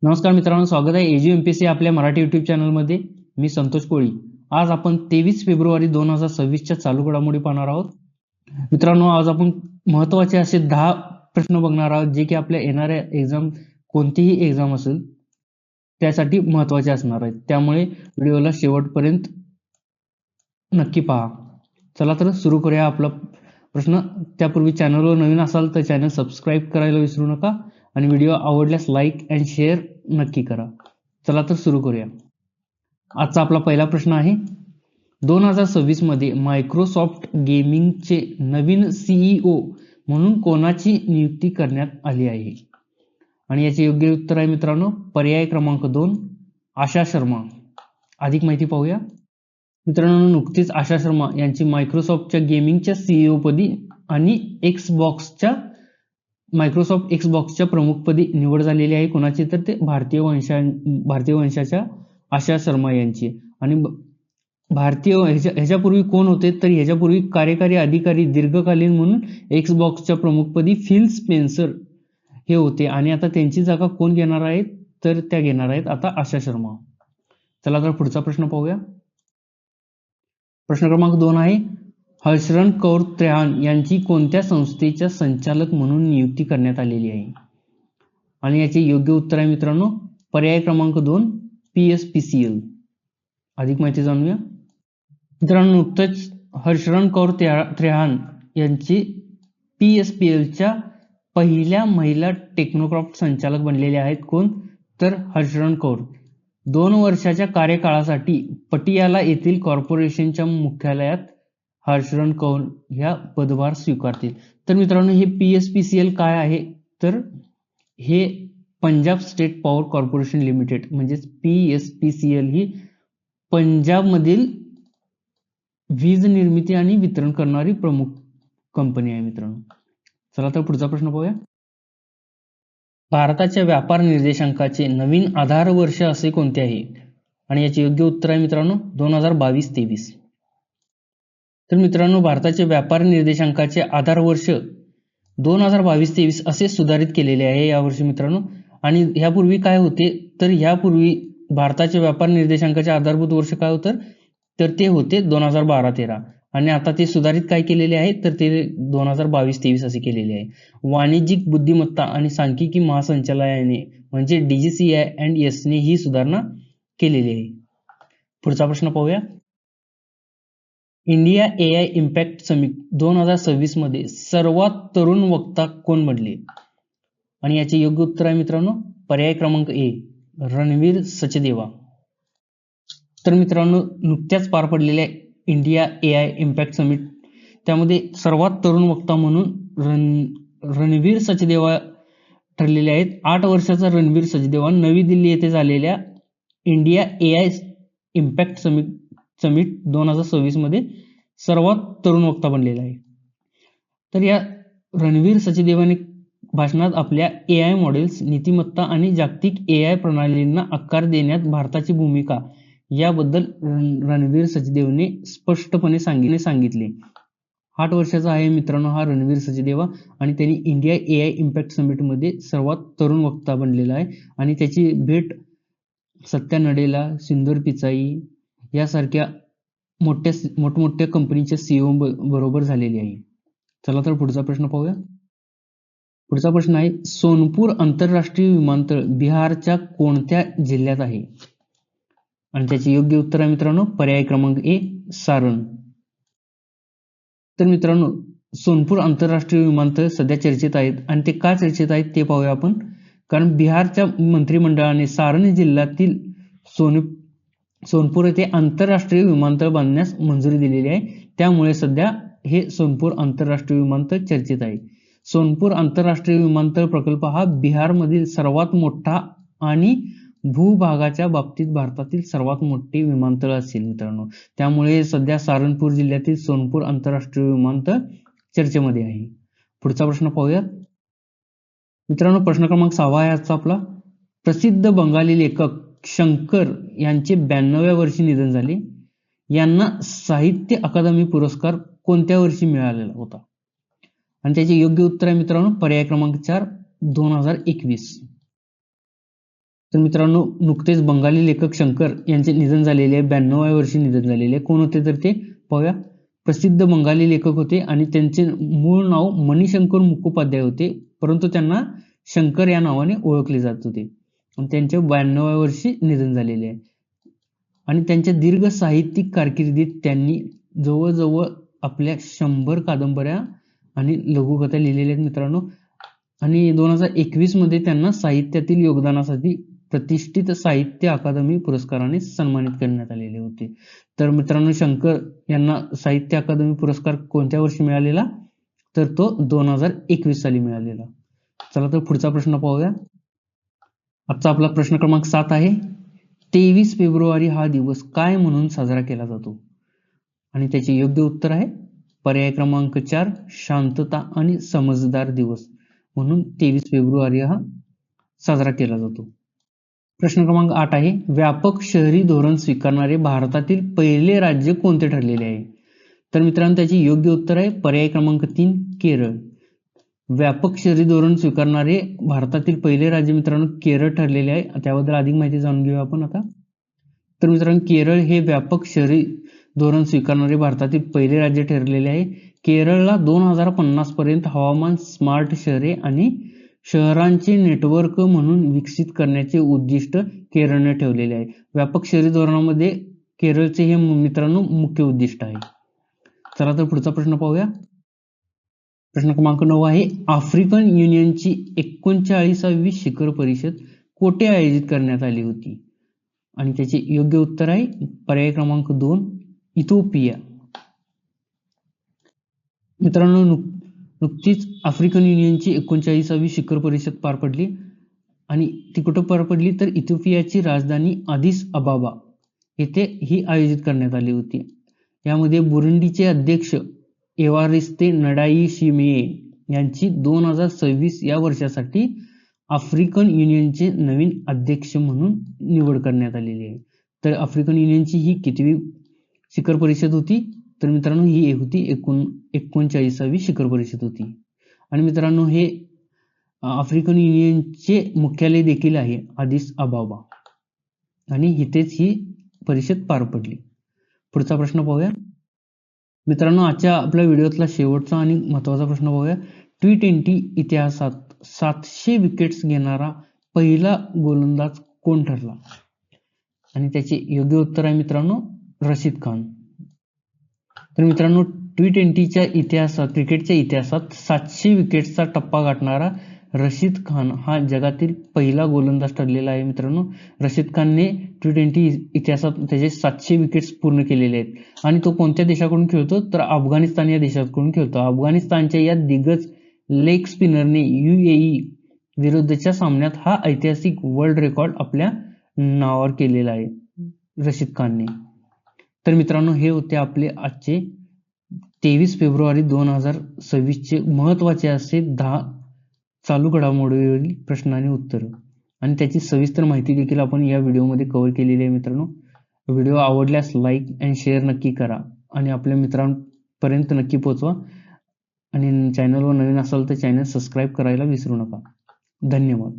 नमस्कार मित्रांनो, स्वागत आहे एजी एमपीएससी आपल्या मराठी युट्यूब चॅनलमध्ये. मी संतोष कोळी. आज आपण 23 फेब्रुवारी 2026 च्या चालू घडामोडी पाहणार आहोत. मित्रांनो, आज आपण महत्त्वाचे असे 10 प्रश्न बघणार आहोत, जे की आपल्या येणाऱ्या एक्झाम, कोणतीही एक्झाम असेल त्यासाठी महत्त्वाचे असणार आहेत. त्यामुळे व्हिडिओला शेवटपर्यंत नक्की पहा. चला तर सुरू करूया आपला प्रश्न. त्यापूर्वी चॅनलवर नवीन असाल तर चॅनल सबस्क्राईब करायला विसरू नका आणि व्हिडिओ आवडल्यास लाईक अँड शेअर नक्की करा. चला तर सुरू करूया. आजचा आपला पहिला प्रश्न आहे, 2026 मध्ये मायक्रोसॉफ्ट गेमिंगचे नवीन सीईओ म्हणून कोणाची नियुक्ती करण्यात आली आहे? आणि याचे योग्य उत्तर आहे मित्रांनो, पर्याय क्रमांक 2, आशा शर्मा. अधिक माहिती पाहूया. मित्रांनो, नुकतीच आशा शर्मा यांची मायक्रोसॉफ्टच्या गेमिंगच्या सीईओ पदी आणि मायक्रोसॉफ्ट एक्सबॉक्सच्या प्रमुखपदी निवड झालेली आहे. कोणाची? तर ते भारतीय वंशाच्या आशा शर्मा यांची. आणि ह्याच्यापूर्वी कोण होते? तर ह्याच्यापूर्वी कार्यकारी अधिकारी दीर्घकालीन म्हणून एक्सबॉक्सच्या प्रमुखपदी फिल स्पेन्सर हे होते आणि आता त्यांची जागा कोण घेणार आहेत? तर त्या घेणार आहेत आता आशा शर्मा. चला तर पुढचा प्रश्न पाहूया. प्रश्न क्रमांक 2 आहे, हर्षरण कौर त्रेहान यांची कोणत्या संस्थेच्या संचालक म्हणून नियुक्ती करण्यात आलेली आहे? आणि याचे योग्य उत्तर आहे मित्रांनो, पर्याय क्रमांक 2, PSPCL. अधिक माहिती जाणूया. मित्रांनो, नुकतंच हर्षरण कौर त्रेहान यांची PSPLच्या पहिल्या महिला टेक्नोक्रॉफ्ट संचालक बनलेले आहेत. कोण? तर हर्षरण कौर 2 वर्षाच्या कार्यकाळासाठी पटियाला येथील कॉर्पोरेशनच्या मुख्यालयात हर्षरण कौर ह्या पदभार स्वीकारतील. तर मित्रांनो, हे PSPCL काय आहे? तर हे Punjab state power corporation limited म्हणजेच PSPCL ही पंजाबमधील वीज निर्मिती आणि वितरण करणारी प्रमुख कंपनी आहे मित्रांनो. चला तर पुढचा प्रश्न पाहूया. भारताच्या व्यापार निर्देशांकाचे नवीन आधार वर्ष असे कोणते आहे? आणि याचे योग्य उत्तर आहे मित्रांनो, 2022-23. तर मित्रांनो, भारताचे व्यापार निर्देशांकाचे आधार वर्ष 2022-23 असे सुधारित केलेले आहे यावर्षी मित्रांनो. आणि ह्यापूर्वी काय होते? तर ह्यापूर्वी भारताच्या व्यापार निर्देशांकाचे आधारभूत वर्ष काय होतं? तर ते होते 2012-13 आणि आता ते सुधारित काय केलेले आहे? तर ते 2022-23 असे केलेले आहे. वाणिज्यिक बुद्धिमत्ता आणि सांख्यिकी महासंचालनालयाने म्हणजे DGCI अँड एसने ही सुधारणा केलेली आहे. पुढचा प्रश्न पाहूया. इंडिया AI इम्पॅक्ट समिट 2026 मध्ये सर्वात तरुण वक्ता कोण बनले? आणि याचे योग्य उत्तर आहे मित्रांनो, पर्याय क्रमांक A, रणवीर सचदेवा. तर मित्रांनो, नुकत्याच पार पडलेल्या इंडिया AI इम्पॅक्ट समिट त्यामध्ये सर्वात तरुण वक्ता म्हणून रणवीर सचदेवा ठरलेले आहेत. 8 वर्षाचा रणवीर सचदेवा नवी दिल्ली येथे झालेल्या इंडिया AI इम्पॅक्ट समिट 2026 मध्ये सर्वात तरुण वक्ता बनलेला आहे. तर या रणवीर सचदेवाने भाषणात आपल्या AI मॉडेल्स, नीतिमत्ता आणि जागतिक AI प्रणालींना आकार देण्यात भारताची भूमिका याबद्दल रणवीर सचदेवने स्पष्टपणे सांगितले. 8 वर्षाचा आहे मित्रांनो हा रणवीर सचदेवा आणि त्यांनी इंडिया AI इम्पॅक्ट समिटमध्ये सर्वात तरुण वक्ता बनलेला आहे. आणि त्याची भेट सत्या नडेला, सुंदर पिचाई यासारख्या मोठमोठ्या कंपनीच्या CEO बरोबर झालेली आहे. चला तर पुढचा प्रश्न पाहूया. पुढचा प्रश्न आहे, सोनपूर आंतरराष्ट्रीय विमानतळ बिहारच्या कोणत्या जिल्ह्यात आहे? आणि त्याचे योग्य उत्तर आहे मित्रांनो, पर्याय क्रमांक A, सारण. तर मित्रांनो, सोनपूर आंतरराष्ट्रीय विमानतळ सध्या चर्चेत आहेत आणि ते का चर्चेत आहेत ते पाहूया आपण. कारण बिहारच्या मंत्रिमंडळाने सारण जिल्ह्यातील सोनपूर येथे आंतरराष्ट्रीय विमानतळ बांधण्यास मंजुरी दिलेली आहे. त्यामुळे सध्या हे सोनपूर आंतरराष्ट्रीय विमानतळ चर्चेत आहे. सोनपूर आंतरराष्ट्रीय विमानतळ प्रकल्प हा बिहारमधील सर्वात मोठा आणि भूभागाच्या बाबतीत भारतातील सर्वात मोठे विमानतळ असेल मित्रांनो. त्यामुळे सध्या सारणपूर जिल्ह्यातील सोनपूर आंतरराष्ट्रीय विमानतळ चर्चेमध्ये आहे. पुढचा प्रश्न पाहूया मित्रांनो. प्रश्न क्रमांक 6 आहे आजचा आपला. प्रसिद्ध बंगाली लेखक शंकर यांचे 92व्या वर्षी निधन झाले. यांना साहित्य अकादमी पुरस्कार कोणत्या वर्षी मिळालेला होता? आणि त्याचे योग्य उत्तर आहे मित्रांनो, पर्याय क्रमांक 4, 2021. तर मित्रांनो, नुकतेच बंगाली लेखक शंकर यांचे निधन झालेले आहे, 92व्या वर्षी निधन झालेले आहे. कोण होते तर ते पाहूया. प्रसिद्ध बंगाली लेखक होते आणि त्यांचे मूळ नाव मणिशंकर मुखोपाध्याय होते, परंतु त्यांना शंकर या नावाने ओळखले जात होते. आणि त्यांच्या 92व्या वर्षी निधन झालेले आहे. आणि त्यांच्या दीर्घ साहित्यिक कारकिर्दीत त्यांनी जवळजवळ आपल्या 100 कादंबऱ्या आणि लघुकथा लिहिलेल्या आहेत मित्रांनो. आणि 2021 मध्ये त्यांना साहित्यातील योगदानासाठी प्रतिष्ठित साहित्य अकादमी पुरस्काराने सन्मानित करण्यात आलेले होते. तर मित्रांनो, शंकर यांना साहित्य अकादमी पुरस्कार कोणत्या वर्षी मिळालेला तर तो 2021 साली मिळालेला. चला तर पुढचा प्रश्न पाहूया. आजचा आपला प्रश्न क्रमांक 7 आहे, 23 फेब्रुवारी हा दिवस काय म्हणून साजरा केला जातो? आणि त्याचे योग्य उत्तर आहे पर्याय क्रमांक 4, शांतता आणि समजदार दिवस म्हणून 23 फेब्रुवारी हा साजरा केला जातो. प्रश्न क्रमांक 8 आहे, व्यापक शहरी धोरण स्वीकारणारे भारतातील पहिले राज्य कोणते ठरलेले आहे? तर मित्रांनो, त्याचे योग्य उत्तर आहे पर्याय क्रमांक 3, केरळ. व्यापक शहरी धोरण स्वीकारणारे भारतातील पहिले राज्य मित्रांनो केरळ ठरलेले आहे. त्याबद्दल अधिक माहिती जाणून घेऊया आपण आता. तर मित्रांनो, केरळ हे व्यापक शहरी धोरण स्वीकारणारे भारतातील पहिले राज्य ठरलेले आहे. केरळला 2050 पर्यंत हवामान स्मार्ट शहरे आणि शहरांचे नेटवर्क म्हणून विकसित करण्याचे उद्दिष्ट केरळने ठेवलेले आहे. व्यापक शहरी धोरणामध्ये केरळचे हे मित्रांनो मुख्य उद्दिष्ट आहे. चला तर पुढचा प्रश्न पाहूया. प्रश्न क्रमांक 9 आहे, आफ्रिकन युनियनची 39वी शिखर परिषद कोठे आयोजित करण्यात आली होती? आणि त्याचे योग्य उत्तर आहे पर्याय क्रमांक 2, इथिओपिया. मित्रांनो, नुकतीच आफ्रिकन युनियनची 39वी शिखर परिषद पार पडली आणि ती कुठं पार पडली तर इथिओपियाची राजधानी अदिस अबाबा येथे ही आयोजित करण्यात आली होती. यामध्ये बुरुंडीचे अध्यक्ष एवारिस्ते नडाईशिमिये यांची 2026 या वर्षासाठी आफ्रिकन युनियनचे नवीन अध्यक्ष म्हणून निवड करण्यात आलेली आहे. तर आफ्रिकन युनियनची ही कितवी शिखर परिषद होती? तर मित्रांनो, ही होती 39वी शिखर परिषद होती. आणि मित्रांनो, हे आफ्रिकन युनियनचे मुख्यालय देखील आहे अदिस अबाबा आणि इथेच ही परिषद पार पडली. पुढचा प्रश्न पाहूया. मित्रांनो, आजच्या आपल्या व्हिडिओतला शेवटचा आणि महत्त्वाचा प्रश्न पाहूया. T20 इतिहासात 700 विकेट्स घेणारा पहिला गोलंदाज कोण ठरला? आणि त्याचे योग्य उत्तर आहे मित्रांनो रशीद खान. तर मित्रांनो, T20च्या इतिहासात, क्रिकेटच्या इतिहासात 700 विकेट्सचा टप्पा गाठणारा रशीद खान हा जगातील पहिला गोलंदाज ठरलेला आहे. मित्रांनो, रशीद खानने T20 इतिहासात त्याचे 700 विकेट्स पूर्ण केलेले आहेत. आणि तो कोणत्या देशाकडून खेळतो तर अफगाणिस्तान या देशाकडून खेळतो. अफगाणिस्तानच्या या दिग्गज लेग स्पिनरने UAE विरुद्धच्या सामन्यात हा ऐतिहासिक वर्ल्ड रेकॉर्ड आपल्या नावावर केलेला आहे रशीद खानने. तर मित्रांनो, हे होते आपले आजचे 23 फेब्रुवारी 2026 महत्वाचे असे 10 चालू घडामोडीवरील प्रश्न आणि उत्तर आणि त्याची सविस्तर माहिती देखील आपण या व्हिडिओमध्ये कव्हर केलेली आहे. मित्रांनो, व्हिडिओ आवडल्यास लाईक आणि शेअर नक्की करा आणि आपल्या मित्रांपर्यंत नक्की पोहोचवा. आणि चॅनलवर नवीन असाल तर चॅनल सबस्क्राईब करायला विसरू नका. धन्यवाद.